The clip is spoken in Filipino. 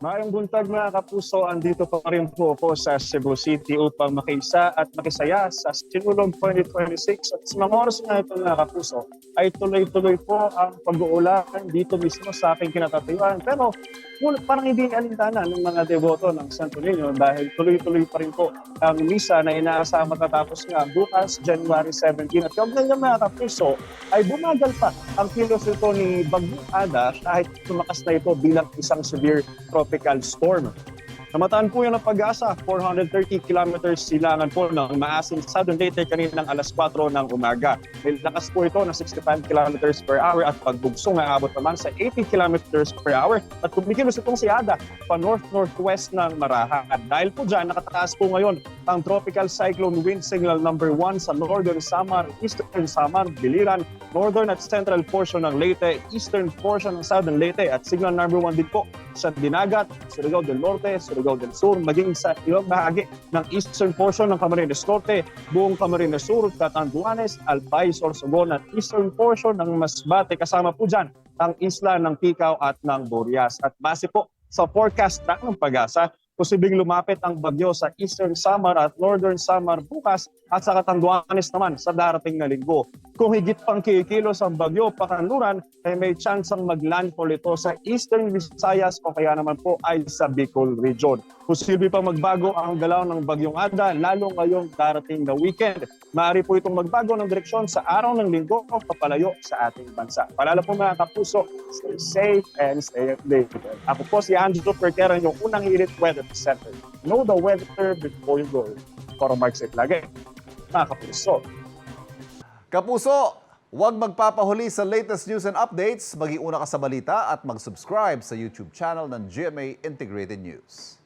Mayong buntag mga kapuso, andito pa rin po ako sa Cebu City upang makiisa at makisaya sa Sinulog 2026. At sa mga oras na ito mga kapuso, ay tuloy-tuloy po ang pag-uulan dito mismo sa aking kinatatayuan. Pero parang hindi alintana ng mga deboto ng Santo Niño dahil tuloy-tuloy pa rin po ang misa na inaasahan matatapos nga bukas, January 17. At kaugnay ng mga kapuso, ay bumagal pa ang kilos ito ni Bagyong Ada kahit tumakas na ito bilang isang severe tropical storm. Namataan po yan ng Pag-asa, 430 kilometers silangan po ng maasim Southern Leyte kaninang alas 4 ng umaga. May lakas po ito na 65 kilometers per hour at pagbugsong ay abot naman sa 80 kilometers per hour at kumikilos itong si Ada pa north-northwest ng Maraha. At dahil po dyan, nakataas po ngayon ang tropical cyclone wind signal number 1 sa northern Samar, eastern Samar, Biliran, northern at central portion ng Leyte, eastern portion ng southern Leyte at signal number 1 din po sa Dinagat, Surigao del Norte, Surigao del Sur, maging sa ibang bahagi ng eastern portion ng Camarines Norte, buong Camarines Sur, Catanduanes, Albay, Sorsogon at eastern portion ng Masbate. Kasama po dyan ang isla ng Picao at ng Burias. At base po sa forecast track ng Pag-asa, posibleng lumapit ang bagyo sa Eastern Samar at Northern Samar bukas at sa Catanduanes naman sa darating na linggo. Kung higit pang kikilos ang bagyo pakanluran, ay may tsansang maglandfall ito sa Eastern Visayas o kaya naman po ay sa Bicol Region. Posible pang magbago ang galaw ng Bagyong Ada lalo ngayong darating na weekend. Maaari po itong magbago ng direksyon sa araw ng linggo o papalayo sa ating bansa. Palala po mga kapuso, stay safe and stay updated. Ako po si Angelo Pertera, yung unang hirit weather center. Know the weather before you go. Para Mark Safe lagi. Mga kapuso. Kapuso, huwag magpapahuli sa latest news and updates. Mag-iuna ka sa balita at mag-subscribe sa YouTube channel ng GMA Integrated News.